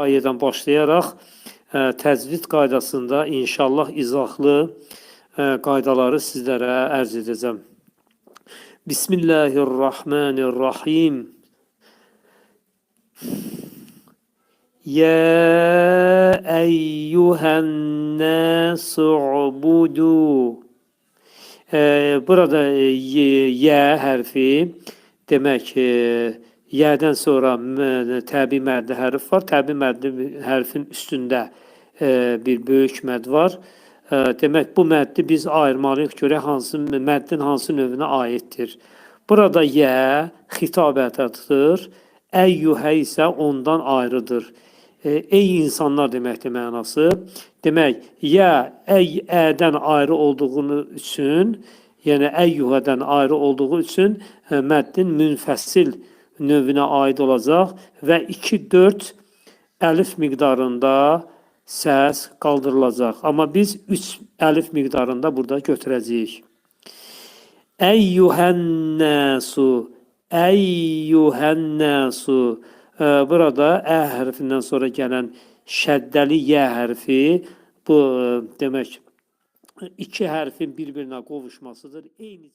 ayədən başlayaraq təcvid qaydasında inşallah izahlı qaydaları sizlərə ərz edəcəm. Bismillahirrahmanirrahim. Ya eyyuhen nasu'budu. Burada yə hərfi demək yədən sonra təbii məddi hərf var. Təbii məddi hərfin üstündə bir böyük mədd var. Demək bu məddi biz ayırmalıyıq görə məddin hansı növünə aiddir. Burada yə xitab ədatıdır. Əyyuhə isə ondan ayrıdır. Ey insanlar deməkdir mənası. Demək, yə ədən ayrı olduğunu üçün, yəni əyyuhədən ayrı olduğu üçün məddin münfəsil növünə aid olacaq və 2-4 əlif miqdarında səs qaldırılacaq. Amma biz 3 əlif miqdarında burada götürəcəyik. Əyyuhənnəsu, əyyuhənnəsu. Burada ə hərfindən sonra gələn şəddəli yə hərfi, bu demək 2 hərfin bir-birinə qovuşmasıdır. Eyni